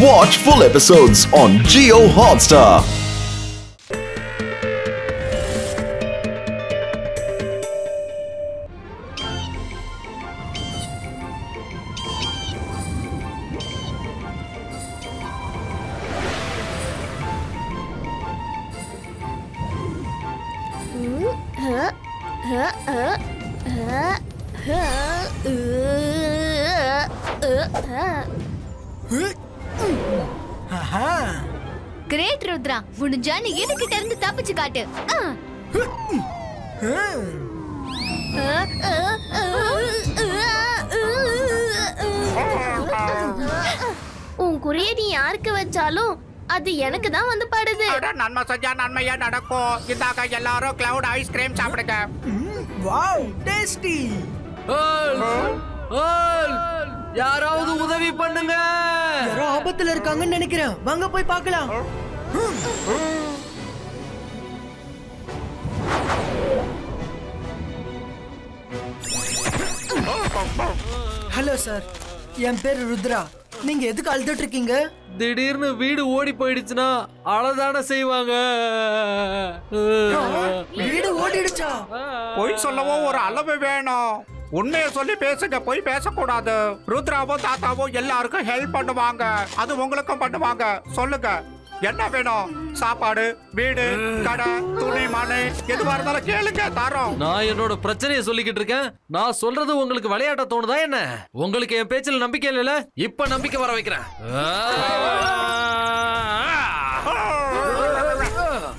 Watch full episodes on Jio Hotstar. Great Rudra, முடிஞ்சா நீ எதுக்கிட்ட இருந்து தப்பிச்சு காட்டு. உன் குறிய நீ யாருக்கு வச்சாலும் அது எனக்கு தான் வந்து படுது. நன்மை செஞ்சா நன்மையா நடக்கும். இந்தாக்க எல்லாரும் கிளவுட் ஐஸ்கிரீம் சாப்பிடுங்க. Wow, tasty. யாராவது உதவி பண்ணுங்க. யாரோ ஆபத்துல இருக்காங்கன்னு நினைக்கிறேன். வாங்க போய் பார்க்கலாம். ஹலோ சார், என் பேரு ருத்ரா. நீங்க எதுக்கு அழுதுட்டு இருக்கீங்க? திடீர்னு வீடு ஓடி போயிடுச்சுன்னா அழதான செய்வாங்க. வீடு ஓடிடுச்சா? பொய் சொல்லவோ ஒரு அளவு வேணும். உண்மையை சொல்லி பேசுங்க, பொய் பேசக்கூடாது. ருத்ராவும் தாத்தாவும் எல்லாருக்கும் ஹெல்ப் பண்ணுவாங்க. அது உங்களுக்கும் பண்ணுவாங்க. சொல்லுங்க, என்ன வேணும்? சாப்பாடு, வீடு, கடை, துணி, மனை, எதுவா இருந்தாலும் கேளுங்க, தரோம். நான் என்னோட பிரச்சனையை சொல்லிக்கிட்டு இருக்கேன். நான் சொல்றது உங்களுக்கு விளையாட்ட தோணுதா என்ன? உங்களுக்கு என் பேச்சில் நம்பிக்கை இல்ல? இப்ப நம்பிக்கை வர வைக்கிறேன்.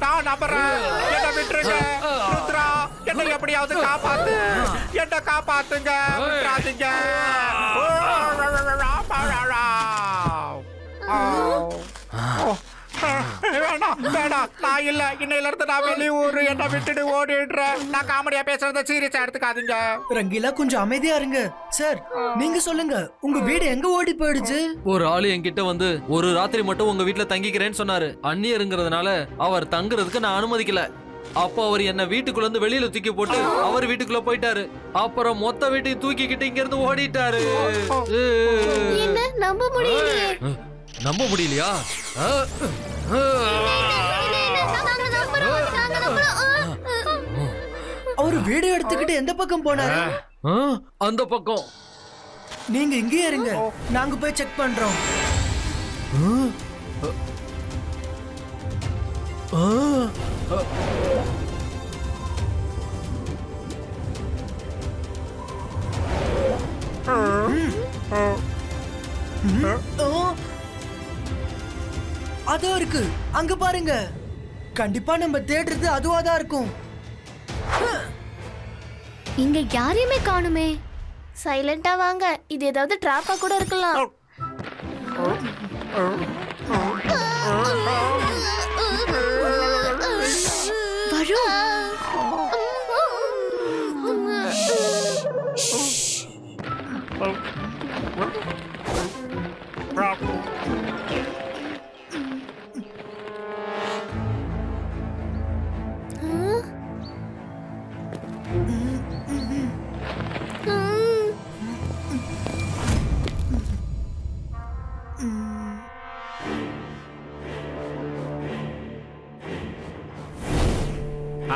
நான் நம்புறேன். என்ன விட்டுருங்க ருத்ரா, என்ன எப்படியாவது காப்பாத்து. என்ன காப்பாத்துங்க, விட்டுறாதீங்க. வேணாம் வேணாம், நான் இல்ல. இன்னையில இருந்து நான் வெளியூர். என்ன விட்டுட்டு ஓடிடுறேன். நான் காமெடியா பேசுறத சீரியஸா எடுத்துக்காதீங்க. ரங்கீலா, கொஞ்சம் அமைதியா இருங்க. சார், நீங்க சொல்லுங்க, உங்க வீடு எங்க ஓடி போயிடுச்சு? ஒரு ஆளு என்கிட்ட வந்து ஒரு ராத்திரி மட்டும் உங்க வீட்டுல தங்கிக்கிறேன்னு சொன்னாரு. அந்நியருங்கிறதுனால அவர் தங்குறதுக்கு நான் அனுமதிக்கல. அப்போ அவர் என்ன வீட்டுக்குள்ள இருந்து வெளியில தூக்கி போட்டு அவர் வீட்டுக்குள்ள போயிட்டாரு. அப்புறம் மொத்த வீட்டையும் தூக்கிக்கிட்டு இங்க இருந்து ஓடிட்டாரு. என்ன நம்ப முடியலையே. நம்ப முடியலையா? அவரு வீடு எடுத்துக்கிட்டு எந்த பக்கம் போனாரு? அந்த பக்கம். நீங்க இங்கேயே இருங்க, நாங்க போய் செக் பண்றோம். அதோ இருக்கு, அங்க பாருங்க. கண்டிப்பா நம்ம தேடுறது அதுவாதான் இருக்கும். இங்க யாரையுமே காணுமே. சைலண்டா வாங்க, இது ஏதாவது டிராப்பா கூட இருக்கலாம். வரும்.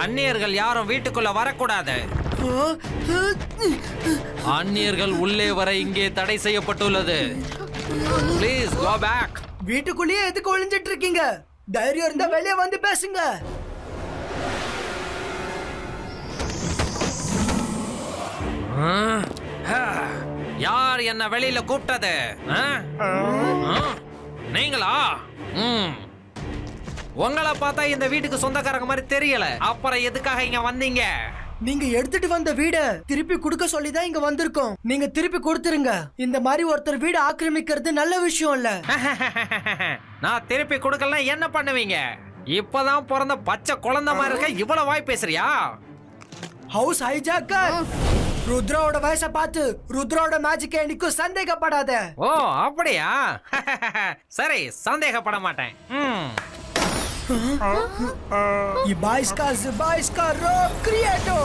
அந்நியர்கள் யாரும் வீட்டுக்குள்ள வரக்கூடாது. அந்நியர்கள் உள்ளே வர இங்கே தடை செய்யப்பட்டுள்ளது. Please go back. வீட்டுக்குள்ளேயே எதுக்கு ஒளிஞ்சிட்டு இருக்கீங்க? தைரியம் இருந்தா வெளியே வந்து பேசுங்க. யார் என்ன வெளியில கூப்பிட்டது? நீங்களா? உங்களை பார்த்தா இந்த வீட்டுக்கு சொந்தக்காரங்க மாதிரி தெரியல. அப்புறம் எதுக்காக இங்க வந்தீங்க? நீங்க எடுத்துட்டு வந்த வீட திருப்பி கொடுக்க சொல்லிதான் இங்க வந்திருக்கோம். நீங்க திருப்பி கொடுத்துருங்க. இந்த மாதிரி ஒருத்தர் வீடு ஆக்கிரமிக்கிறது நல்ல விஷயம் இல்ல. நான் திருப்பி கொடுக்கலாம், என்ன பண்ணுவீங்க? இப்பதான் பிறந்த பச்சை குழந்தை மாதிரி இருக்க, இவ்வளவு வாய் பேசுறியா? House hijacker. ருத்ராவோட வயசை பார்த்து ருத்ராவோட மேஜிக் என்னைக்கும் சந்தேகப்படாத. ஓ அப்படியா? சரி, சந்தேகப்பட மாட்டேன். ये 22 का रॉक क्रिएटो।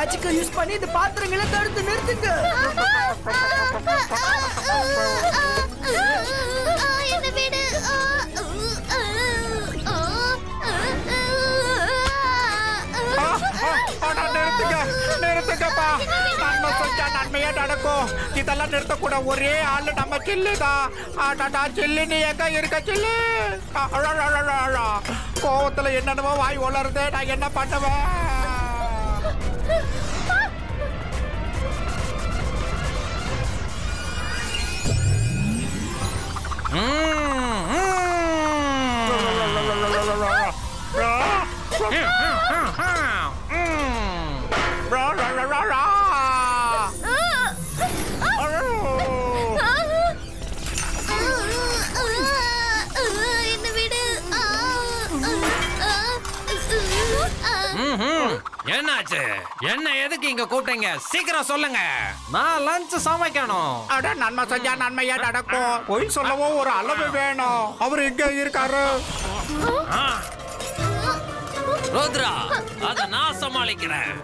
மேஜிக்கை யூஸ் பண்ணி இந்த பாத்திரங்களை தடுத்து நிறுத்துங்க. என்ன வீடு நிறுத்துங்கப்பா. நன்மை செஞ்சா நன்மையா நடக்கும். இதெல்லாம் நிறுத்தக்கூட ஒரே ஆளு நம்ம சில்லுதான். சில்லு நீ எங்க இருக்க சில்லு? கோவத்துல என்னென்னமோ வாய் வளருது. நான் என்ன பண்ணுவேன்? என்னாச்சு? என்ன எதுக்கு இங்க கூப்பிட்டீங்க? சீக்கிரம் சொல்லுங்க. நான் லஞ்ச் சமைக்கணும். அட நன்மை செஞ்சா நன்மையா நடக்கும். பொய் சொல்லவும் ஒரு அளவு வேணும். அவர் இங்க இருக்காரு. ருத்ரா, அத நான் சமாளிக்கிறேன்.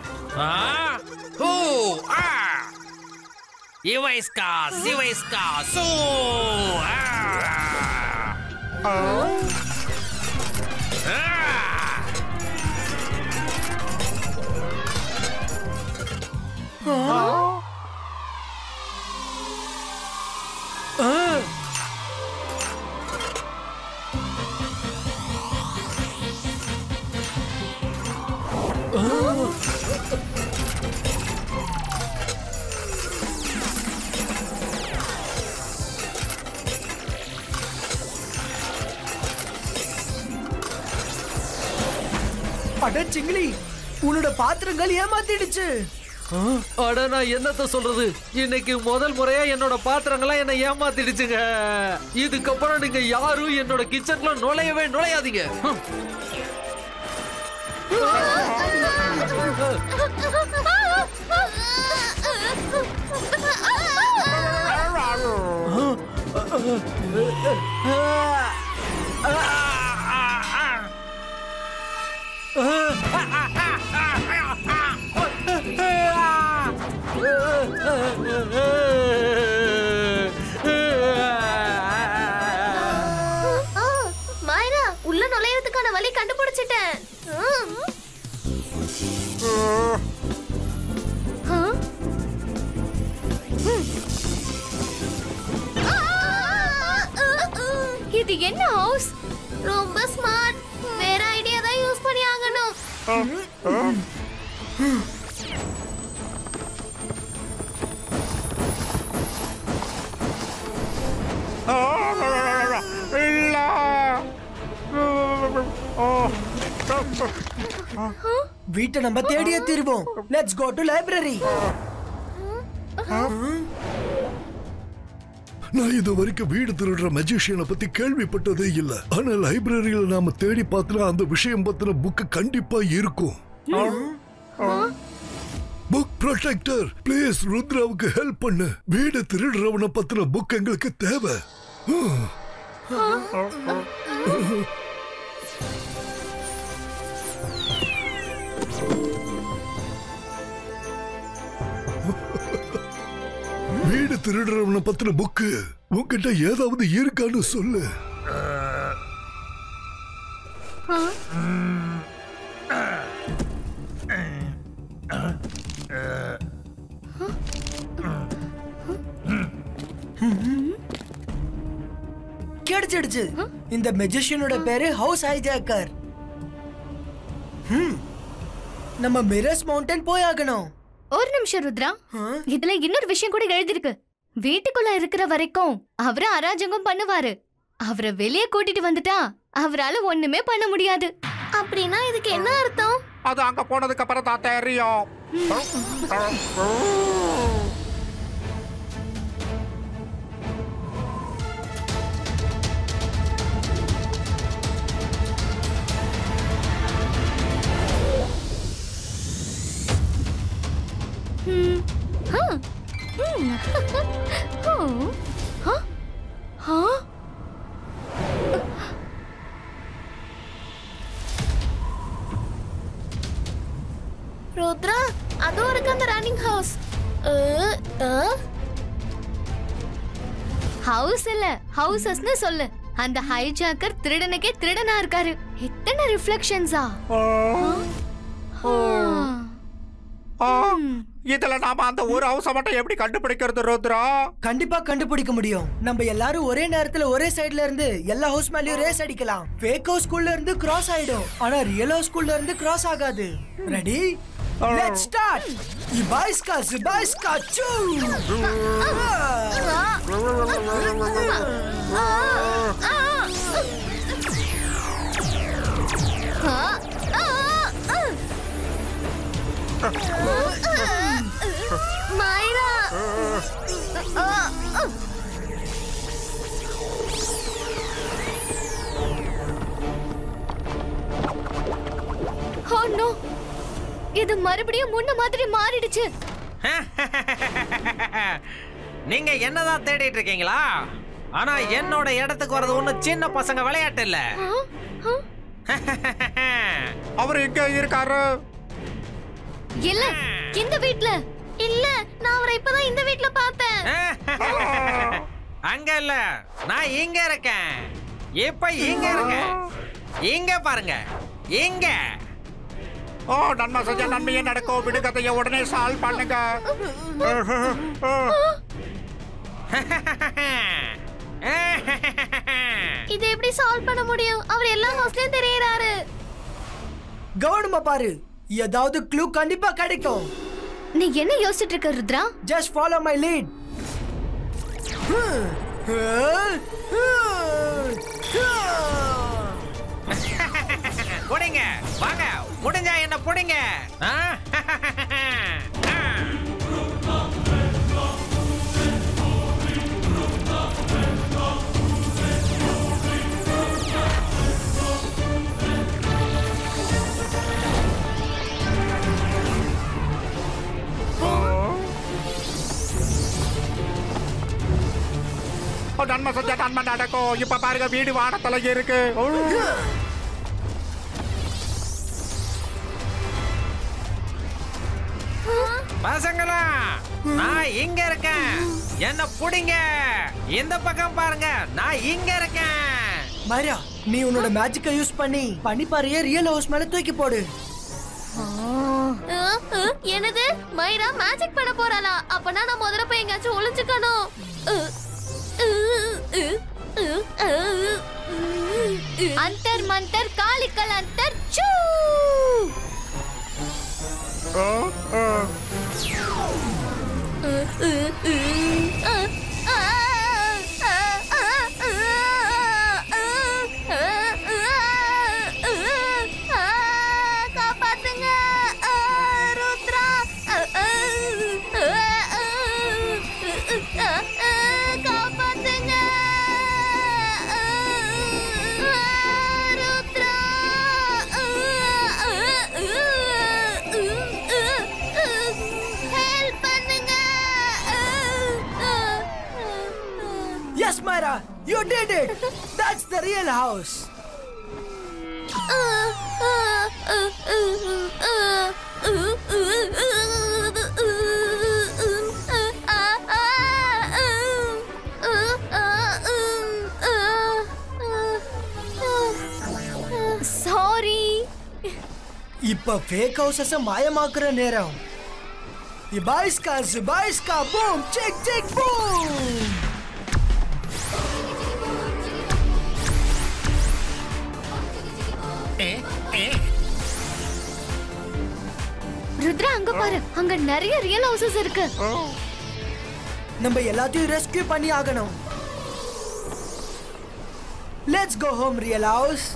இவைஸ்கா சிவைஸ்கா சூ. அட சிங்கிலி, உன்னோட பாத்திரங்கள் ஏமாத்திடுச்சு. அட நான் என்னத்த சொல்றது? இன்னைக்கு முதல் முறையா என்னோட பாத்திரங்கள்லாம் என்ன ஏமாத்திடுச்சுங்க. இதுக்கப்புறம் நீங்க யாரும் என்னோட கிச்சன்ல நுழையவே நுழையாதீங்க. மாயரா, உள்ள நுழையறதுக்கான வழி கண்டுபிடிச்சிட்டேன். இது என்ன ஹவுஸ்? ரொம்ப ஸ்மார்ட். வேற ஐடியா தான் யூஸ் பண்ணி ஆகணும். இல்ல. வீட்டை நம்ம தேடியே தீர்வோம். Let's go to library. நான் இது வரைக்கும் வீடு திருடுற மெஜிஷியனை பத்தி கேள்விப்பட்டதே இல்ல. ஆனா லைப்ரரியில நாம தேடி பார்த்தா அந்த விஷயம் பத்தின புக் கண்டிப்பா இருக்கும். புக் ப்ரொடெக்டர், ப்ளீஸ் ருத்ராவுக்கு ஹெல்ப் பண்ணு. வீடு திருடுறவனை பத்தின புக் எங்களுக்கு தேவை. வீடு திருடுறவனை பத்தின புக்கு உன்கிட்ட ஏதாவது இருக்கான்னு சொல்லு. கிடைச்சிடுச்சு. இந்த மெஜிஷியனோட பேரு ஹவுஸ் ஹைஜாக்கர். நம்ம மிரர்ஸ் மவுண்டன் போய் ஆகணும். ஒரு நிமிஷம் ருத்ரா, இதுல இன்னொரு விஷயம் கூட எழுதிருக்கு. வீட்டுக்குள்ள இருக்கிற வரைக்கும் அவரு அராஜகம் பண்ணுவாரு. அவரை வெளியே கூட்டிட்டு வந்துட்டா அவரால ஒண்ணுமே பண்ண முடியாது. அப்படின்னா இதுக்கு என்ன அர்த்தம்? அது அங்க போனதுக்கு அப்புறம் தான் தெரியும். ருத்ரா, அது ஒரு ஹவுஸ் இல்ல ஹவுசஸ்னு சொல்லு. அந்த ஹைஜாக்கர் திருடனுக்கே திருடனா இருக்காரு. இத்தனை ரிஃப்ளெக்ஷன்ஸா? இதுல நாம அந்த ஒரு ஹவுஸ மட்டும் எப்படி கண்டுபிடிக்கிறது ருத்ரா? கண்டிப்பா கண்டுபிடிக்க முடியும். நம்ம எல்லாரும் ஒரே நேரத்துல ஒரே சைடுல இருந்து எல்லா ஹவுஸ் மேலயும் ரேஸ் அடிக்கலாம். ஃபேக் ஹவுஸ் ஸ்கூல்ல இருந்து கிராஸ் ஆயிடும். ஆனா ரியல் ஹவுஸ் ஸ்கூல்ல இருந்து கிராஸ் ஆகாது. Ready? Let's start. Zibaiska choo. மைரா. Oh no. இது மறுபடியும் முன்ன மாதிரி மாறிடுச்சு. நீங்க என்னதான் தேடிட்டு இருக்கீங்களா? ஆனா என்னோட இடத்துக்கு வரது ஒண்ணு சின்ன பசங்க விளையாட்டு இல்ல. அவர் எங்க இருக்காரு? இல்ல இந்த வீட்ல இல்ல, நான் அவரை இப்பதான் இந்த வீட்ல பார்த்தேன். அங்க இல்ல, நான் இங்க இருக்கேன். இப்ப இங்க இருக்கேன். இங்க பாருங்க, இங்க. நன்மை செஞ்ச நன்மையே நடக்கும். விடுகதையை உடனே சால்வ் பண்ணுங்க. இதை எப்படி சால்வ் பண்ண முடியும்? அவர் எல்லா ஹவுஸ்லயும் தெரியறாரு. கவனமா பாரு, ஏதாவது க்ளூ கண்டிப்பா கிடைக்கும். நீ என்ன யோசிச்சிட்டு இருக்க Rudra? Just follow my lead. புடிங்க, வாங்க, முடிஞ்சா என்ன புடிங்க. நன்மை செஞ்ச நன்மை நடக்கும். இப்ப பாருங்க, வீடு வானத்துல இருக்கு. பசங்களா, நான் இங்க இருக்கேன். என்ன புடிங்க. இந்த பக்கம் பாருங்க, நான் இங்க இருக்கேன். மைரா, நீ உன்னோட மேஜிக்கை யூஸ் பண்ணி பனிப்பாறையை ரியல் ஹவுஸ் மேல தூக்கி போடு. என்னது? மைரா மேஜிக் பண்ண போறாளா? அப்பனா நான் முதல்ல போய் எங்கேயாச்சும் ஒளிஞ்சுக்கணும். अंतर मंतर कालिकल अंतर चू. Yes, Myra, you did it. That's the real house. Sorry. இப்ப fake houses மாயமாக்குற நேரம். Zibaiska, boom, check, boom. Rudra, அங்க பாரு, அங்க நிறைய ரியல் ஹவுசஸ் இருக்கு. நம்ம எல்லாத்தையும் ரெஸ்கியூ பண்ணி ஆகணும். Let's go home real house.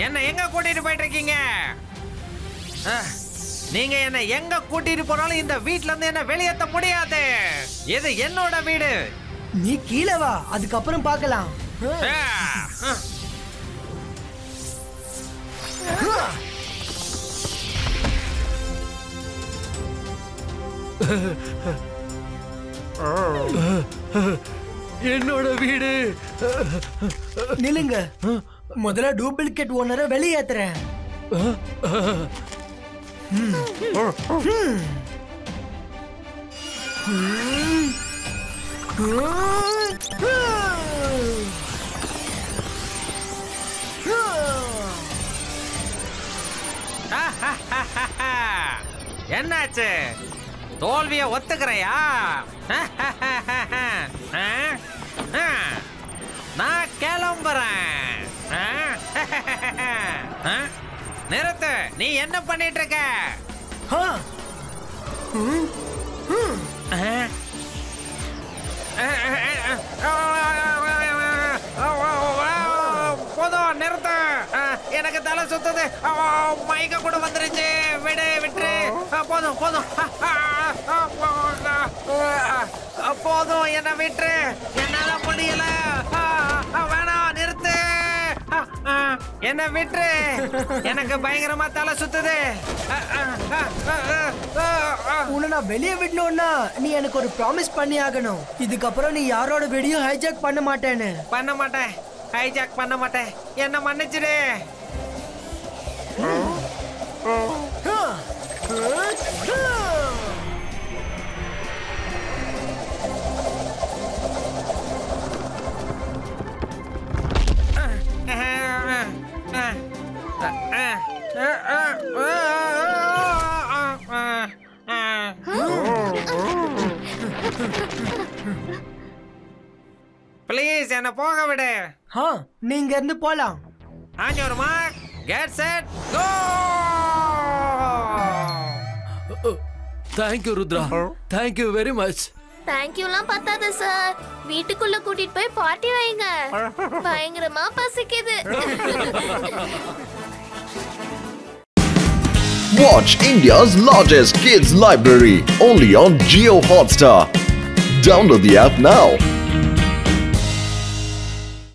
என்ன எங்க கூட்டிட்டு போயிட்டு இருக்கீங்க? நீங்க என்ன எங்க கூட்டிட்டு போனாலும் இந்த வீட்ல இருந்து என்ன வெளியேற்ற முடியாது. இது என்னோட வீடு. நீ கீழே வா, அதுக்கப்புறம் பார்க்கலாம். என்னோட வீடு. நில்லுங்க, முதல்ல டூப்ளிகேட் ஓனரை வெளியேத்துறேன். என்னாச்சு? தோல்வியை ஒத்துக்கிறையா? நான் கிளம்புறேன். நிறுத்து, நீ என்ன பண்ணிட்டு இருக்க? போதும், நிறுத்து. எனக்கு தலை சுத்துது, மயக்க கூட வந்துருச்சு. விட்டுரு. போதும் போதும், என்ன விட்டுரு. என்னால முடியல. வேணாம், நிறுத்து. என்ன விட்டுரு. எனக்கு பயங்கரமா தலை சுத்துது. உன்னை நான் வெளியே விடணும்னா நீ எனக்கு ஒரு ப்ராமிஸ் பண்ணி ஆகணும். இதுக்கப்புறம் நீ யாரோட வீடியோ ஹைஜாக் பண்ண மாட்டேன்னு. பண்ண மாட்டேன், ஹைஜாக் பண்ண மாட்டேன். என்ன மன்னிச்சிடு. ப்ளீஸ் என்ன போக விடு. நீங்க இருந்து போலாம். On your mark, get set, go! Thank you, Rudra. Thank you very much. தேங்க்யூலாம் பத்தாது சார். வீட்டுக்குள்ள கூட்டிட்டு போய் பார்ட்டி வைங்க. பயங்கரமா பசிக்குது. Watch India's largest kids library only on Jio Hotstar. Download the app now.